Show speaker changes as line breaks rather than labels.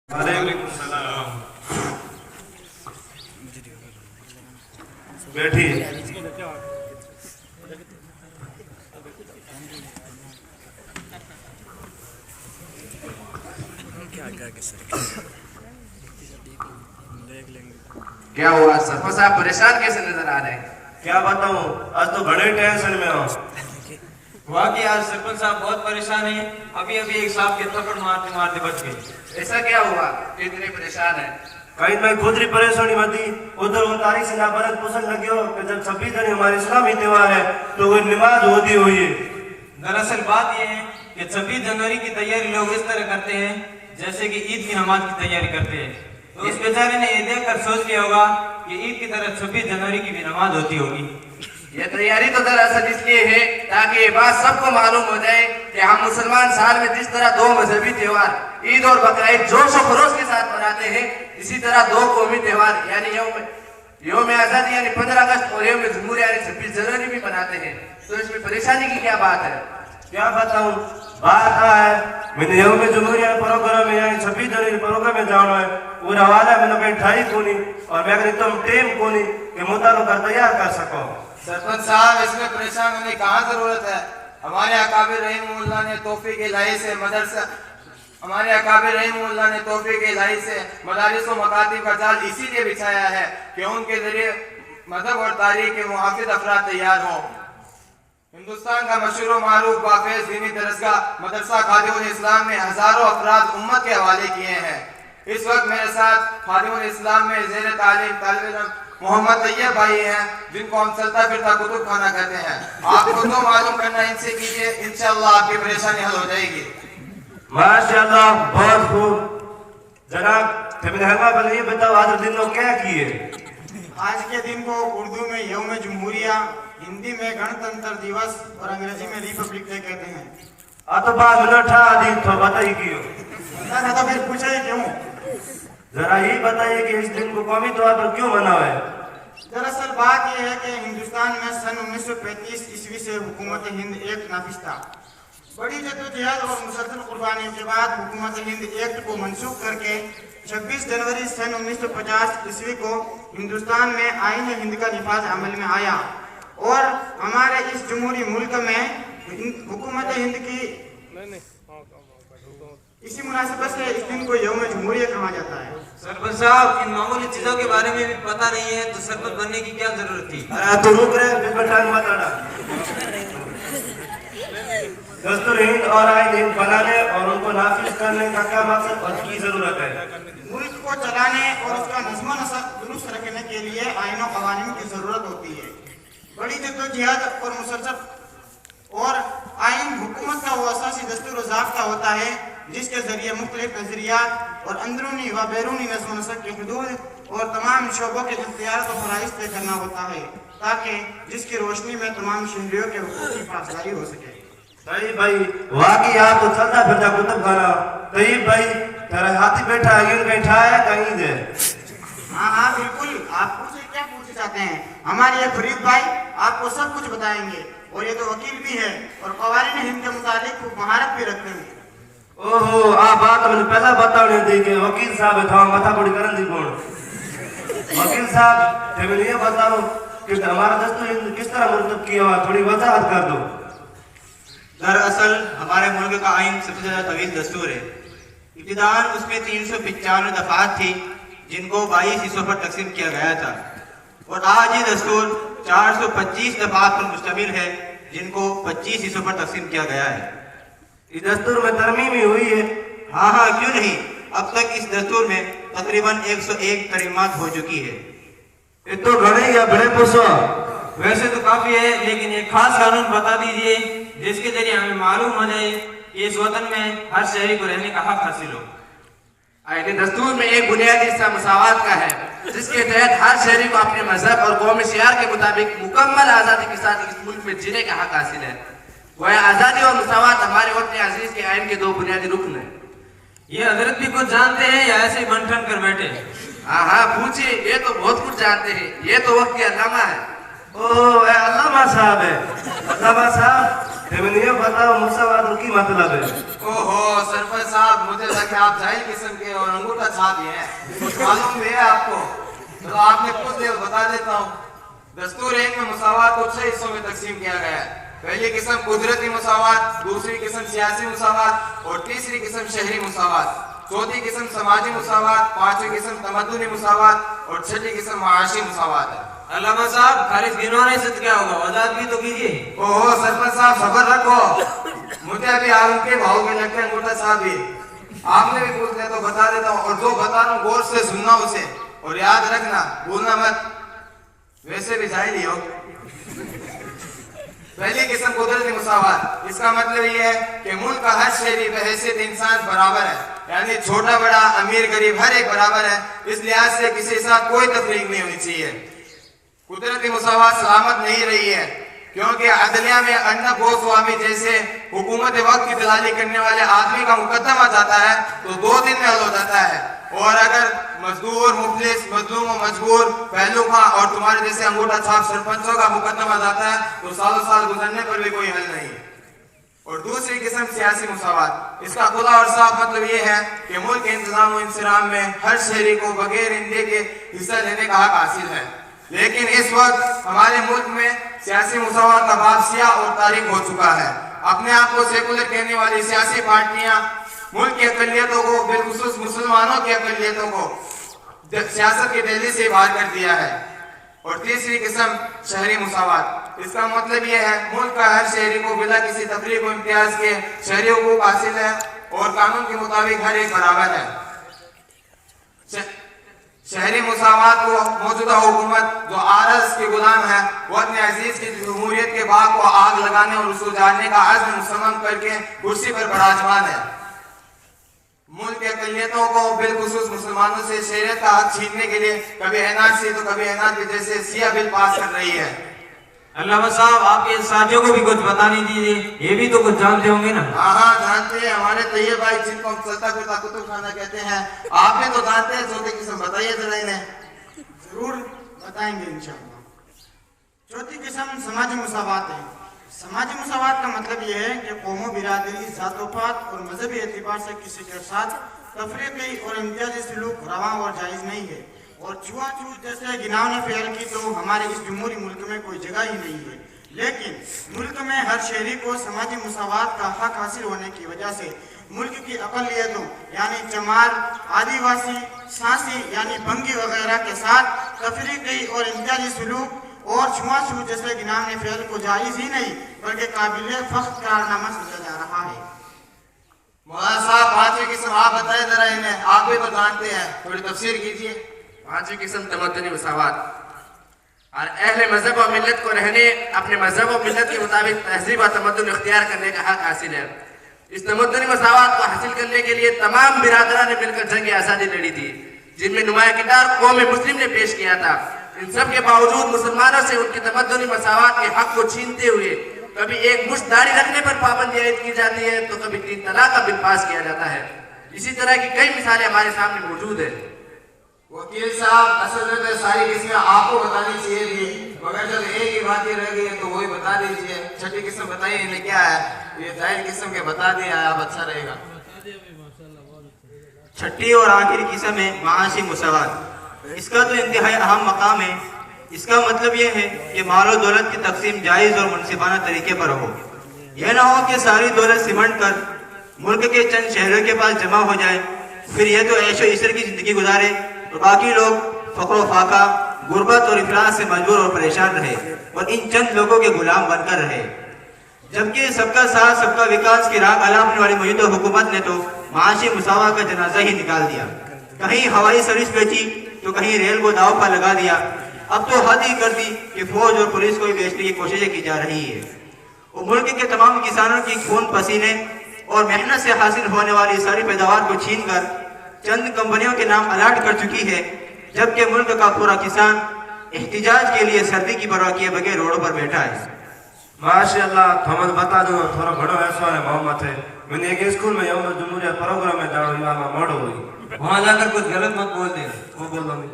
वालेकुम सलाम। बैठिए।
क्या हुआ सरपंच साहब, परेशान कैसे नजर आ रहे हैं?
क्या बताऊं, आज तो बड़े टेंशन में हूँ।
वाकई आज सरपंच साहब बहुत परेशान हैं। अभी अभी एक साहब के थप्पड़ मारते मारते बच गए।
ऐसा क्या हुआ कि इतने परेशान है?
कहीं मैं खुद ही परेशानी मती, उधर वो तारीख से ना बरत पूछने लगे हो कि जब 26 जनवरी हमारे इस्लामी त्योहार है तो वो नमाज होती हुई है।
दरअसल बात यह है कि 26 जनवरी की तैयारी लोग इस तरह करते हैं जैसे कि ईद की नमाज की तैयारी करते हैं। तो इस बेचारे ने ये देखकर सोच लिया होगा कि ईद की तरह 26 जनवरी की भी नमाज होती होगी।
ये तैयारी तो दरअसल इसलिए है ताकि ये बात सबको मालूम हो जाए कि हम मुसलमान साल में जिस तरह दो मजहबी त्योहार ईद और बकरीद जोश और खरोश के साथ मनाते हैं, इसी तरह दो कौमी त्योहार यानी यौम आजादी यानी 15 अगस्त और यौम जमहूरिया यानी 26 जनवरी भी मनाते हैं। तो इसमें परेशानी की क्या बात है?
क्या बताऊं, बात है मैंने यौम जमहूरिया प्रोग्राम में यानी 26 जनवरी प्रोग्राम में जाना है, पूरा वाला मैंने कहीं ठाई कोनी और मैं कहीं तुम टेम कोनी कि मुताबिक कर तैयार कर सको।
सरपंच साहब, इसमें परेशान होने की कहाँ जरूरत है? हमारे अकाबिर रहीमुल्लाह ने तौफीक इलाही से मदारिस और मकातिब का जाल इसीलिए बिछाया है कि उनके जरिए मजहब और तारीख के मुहाफिज अफराद तैयार हो। हिंदुस्तान का मशहूर और मारूफ बाफेज दीनी दरसगाह मदरसा खादिमुल इस्लाम में हजारों अफराद उम्मत के हवाले किए हैं। इस वक्त मेरे साथ खादिमुल इस्लाम में ज़ेर तालीम तालिब इल्म मोहम्मद तैयब भाई हैं, जिनको हम चलता फिरता कुतुब खाना कहते हैं। आपको तो मालूम करना इनसे कीजिए, इंशाअल्लाह आपकी परेशानी हल हो जाएगी।
माशाअल्लाह, बहुत खूब। जनाब ये बताओ आज दिन को क्या किए?
आज के दिन को उर्दू में यौम जमहूरिया, हिंदी में गणतंत्र दिवस और अंग्रेजी में रिपब्लिक डे कहते हैं।
तो 5 मिनट था तो बताइए क्यों?
तो फिर पूछा ही क्यों?
जरा ये बताइए कि इस दिन को कौमी तौर पर क्यों मनाया है?
दरअसल बात यह है कि हिंदुस्तान में सन 1935 ईस्वी से हुकूमत हिंद एक्ट नाफिज था। बड़ी जद्दोजहद और मुसलसल कुर्बानियों के बाद हुकूमत हिंद एक्ट को मनसूख करके 26 जनवरी सन 1950 ईस्वी को हिंदुस्तान में आईन हिंद का निफाज अमल में आया और हमारे इस जमहूरी मुल्क में हुकूमत हिंद की इसी मुनासिबत से इस दिन को यौम जमहूरिया कहा जाता है।
सरपंच साहब, इन मामूली चीजों के बारे में भी पता नहीं है तो सरपंच बनने की क्या जरूरत थी?
अरे तो रुक रहे दस्तूर हिंद और आईन हिंद बनाने और उनको नाफिज करने का क्या मकसद और की जरूरत है?
मुल्क को चलाने और उसका नज़्म नसब दुरुस्त रखने के लिए आईन और कानून की जरूरत होती है। बड़ी जद्दोजहद और मुसलसल और आईन हुकूमत का वो असासी दस्तूर ज़ाब्ता होता है जिसके जरिए मुख्तलिफ नजरियात और अंदरूनी व बैरूनी नज़्म नसब की हदूद और तमाम शोबों के इख्तियार को फराइज तय करना होता है ताकि जिसकी रोशनी में तमाम शहरियों के हुकूक की पासदारी हो सके।
तैयब भाई, वाकई आप तो चलता फिरता कुतुब खाना। तैयब भाई, तेरा हाथी बैठा है कहीं ठाया कहीं दे।
हाँ बिल्कुल, आप पूछे क्या पूछना चाहते हैं? हमारे ये फरीद भाई आपको सब कुछ बताएंगे और ये तो वकील भी है और कवानीन हिंद के मुताबिक खूब महारत भी रखते हैं।
ओहो, आ बात मैंने पहला बताने दी कि वकील साहब था माथा कोड़ी करन दी कौन? वकील साहब, मुझे ये बताओ कि हमारा दस्तूर किस तरह मुरतब किया हुआ, थोड़ी वजाहत कर दो।
दरअसल हमारे मुल्क का आइन सबसे ज्यादा तवील दस्तूर है। इब्तिदान उसमें 395 दफात थी जिनको 22 हिस्सों पर तकसीम किया गया था और आज ये दस्तूर 425 दफात पर मुश्तमिल है जिनको 25 हिस्सों पर तकसीम किया गया है।
इस दस्तूर में तरमीमी हुई है?
हाँ, क्यों नहीं। अब तक इस दस्तूर में तकरीबन 101 तरीमात हो चुकी है।
ये तो घने या बड़े पुरसो।
वैसे तो काफी है, लेकिन एक खास कानून बता दीजिए जिसके जरिए हमें मालूम हो जाए कि इस वतन में हर शहरी को रहने का हक हासिल हो।
आईने दस्तूर में एक बुनियादी हिस्सा मसावत का है जिसके तहत हर शहरी को अपने मजहब और कौमी शियार के मुताबिक मुकम्मल आज़ादी के साथ इस मुल्क में जीने का हक हासिल है। वह आज़ादी और मसावत हमारे वतन अजीज के आइन के दो बुनियादी रुकन है।
ये हजरत भी कुछ जानते हैं या ऐसे ही बंठन कर बैठे?
हाँ पूछिए, ये तो बहुत कुछ जानते हैं, ये तो वक्त के अल्लामा है।
ओह, अल्लामा साहब है। अल्लामा साहब, تے میں یہ بتاؤ مساوات کی مطلب ہے؟
ओहो सरपंच साहब, मुझे लगा आप जाहिल किस्म के और अंगूठा छाप ही हैं, कुछ मालूम भी है आपको? तो आपने पूछ लिया, बता देता हूँ। दस्तूर हिंद में मुसावात को 6 हिस्सों में तकसीम किया गया है। पहली किस्म कुदरती मुसावात, दूसरी किस्म सियासी मुसावात और तीसरी किस्म शहरी मुसावात, चौथी किस्म समाजी मुसावात, पांचवी किस्म तमद्दुनी मुसावात और छठी किस्म माशी मुसावात है।
अल्लामा साहब, खाली गिनवाने से क्या होगा, वजाहत भी तो कीजिए।
ओहो सरपंच साहब, सबर रखो, मुझे अभी आलम के भाव में लगता है अंगूठा साहब भी। आपने भी पूछ लिया तो बता देता हूँ, और जो बता रहा हूँ गौर से सुनना उसे, और याद रखना, भूलना मत, वैसे भी जाहिल ही हो। पहली किस्म कुदरती मुसावात, इसका मतलब ये है कि मुल्क का हर शहरी बहैसियत इंसान बराबर है, यानी छोटा बड़ा अमीर गरीब हर एक बराबर है। इस लिहाज से किसी के साथ कोई तफरीक नहीं होनी चाहिए। कुदरती मुसावात सलामत नहीं रही है, क्योंकि अदलिया में अन्ना गोस्वामी जैसे हुकूमत वक्त की दलाली करने वाले आदमी का मुकदमा जाता है तो 2 दिन में हल हो जाता है, और अगर मजदूर मुफलिस मजलूम और मजबूर पहलू का और तुम्हारे जैसे अंगूठा छाप सरपंचों का मुकदमा जाता है तो सालों साल गुजरने पर भी कोई हल नहीं। और दूसरी किस्म सियासी मुसावात, इसका खुला और साफ मतलब ये है कि मुल्क के इंतजाम और इंसराम में हर शहरी को बगैर इंदे के हिस्सा लेने का हक हासिल है। लेकिन इस वक्त हमारे मुल्क में सियासी मुसावात का बाब सियाह और तारीख हो चुका है। अपने आप को सेकुलर कहने वाली सियासी पार्टियां मुल्क की अकलियतों को, बिलखुसूस मुसलमानों की अकलियतों को सियासत की दिल्ली से बाहर कर दिया है। और तीसरी किस्म शहरी मुसावात, इसका मतलब यह है मुल्क का हर शहरी को बिना किसी तफरीक व इम्तियाज के शहरी हुकूक हासिल है और कानून के मुताबिक हर एक बराबर है। शहरी मुसावात को मौजूदा हुकूमत जो आरस की गुलाम है, वो अपने अजीज की जमहूरियत के बाग को आग लगाने और उसको उजाड़ने का अज़्म मुसम्मम करके कुर्सी पर बराजमान है। मुल्क के अक़लियतों को बिलखुसूस मुसलमानों से शरीयत का हक छीनने के लिए कभी एनआरसी तो कभी एनआरपी जैसे सिया बिल पास कर रही है।
अल्लामा साहब, आपके साथियों को भी कुछ बताने दीजिए, ये भी तो कुछ जानते होंगे ना।
हाँ जानते हैं, हमारे तैयब भाई जिनको हम चलता फिरता कुतुब खाना कहते हैं, आप भी तो जानते हैं। चौथी किस्म बताइए जरा इन्हें।
जरूर बताएंगे इंशाअल्लाह। चौथी किस्म समाजी मुसावात है। समाजी मुसावात का मतलब यह है कि कौमों, बिरादरी, जात-ओ-पात और मजहबी एतबार से किसी के साथ तफरीकी और इम्तियाजी सलूक रवा और जायज़ नहीं है। और छुआछूत जैसे गिनावने फेल की तो हमारे इस जमहूरी मुल्क में कोई जगह ही नहीं है। लेकिन मुल्क में हर शहरी को समाजी मुसावात का हक हासिल होने की वजह से मुल्क की अक़लियतों यानी चमार, आदिवासी, सांसी यानी भंगी वगैरह के साथ तफरीकी और इम्तियाजी सलूक और छुआछूत जैसे गिनावने फेल को जायज़ ही नहीं बल्कि काबिल फख्र कारनामा समझा जा रहा है।
मौलाना साहब, पांचवी किस्म आप बताएं जरा इन्हें, आप भी तो जानते हैं, थोड़ी तफसीर कीजिए।
पांचवी किस्म तमद्दुनी मुसावात, और अहले मजहब और मिल्लत को रहने अपने मजहब और मिल्लत के मुताबिक तहजीब और तमद्दुन इख्तियार करने का हक हासिल है। इस तमद्दुनी मुसावात को हासिल करने के लिए तमाम बिरादरा ने मिलकर जंग आज़ादी लड़ी थी, जिनमें नुमाया किरदार कौम मुस्लिम ने पेश किया था। इन सब के बावजूद मुसलमानों से उनकी तमद्दुनी मसावात के हक को छीनते हुए कभी एक मुश्त दाढ़ी रखने पर पाबंदी आयद की जाती है तो कभी 3 तलाक का बिल पास किया जाता है। इसी तरह की कई मिसालें हमारे सामने मौजूद है।
वकील साहब, असल में तो सारी किस्में आपको बतानी चाहिए थी, मगर जब एक ही बात ही रह गई है तो वही बता दीजिए। छठी किस्म बताइए इन्हें क्या है, ये जाहिर किस्म के बता दिया आप, अच्छा रहेगा।
छठी और आखिरी किस्म है माशी मुसावात। इसका तो इंतहाई अहम मकाम है। इसका मतलब यह है कि माल और दौलत की तकसीम जायज़ और मुनसिफाना तरीके पर हो। यह ना हो कि सारी दौलत सिमट कर मुल्क के चंद शहरों के पास जमा हो जाए, फिर यह तो ऐशो इसर की ज़िंदगी गुजारे तो बाकी लोग फ़क्र फाका, गुर्बत और इफलास से मजबूर और परेशान रहे और इन चंद लोगों के गुलाम बनकर रहे। जबकि सबका साथ सबका विकास की राह अलापने वाली मौजूदा हुकूमत ने तो माशी मुसावा का जनाजा ही निकाल दिया। कहीं हवाई सर्विस बेची तो कहीं रेल को दाव पर लगा दिया। अब तो हद ही कर दी कि फौज और पुलिस को भी बेचने की कोशिशें की जा रही है। और मुल्क के तमाम किसानों की खून पसीने और मेहनत से हासिल होने वाली सारी पैदावार को छीन कर चंद कंपनियों के नाम अलाट कर चुकी है, जबकि मुल्क का पूरा किसान एहतिजाज के लिए सर्दी की परवाह किए बगैर रोडों पर बैठा है।
माशाअल्लाह, थोड़ा बता दूं, थोड़ा बड़ो ऐसा है मोहम्मद है। मैंने एक स्कूल में यौम जमहूरियत प्रोग्राम में जाना मोड़ हुई,
वहाँ जाकर कुछ गलत मत बोल दे।
वो बोलो नहीं।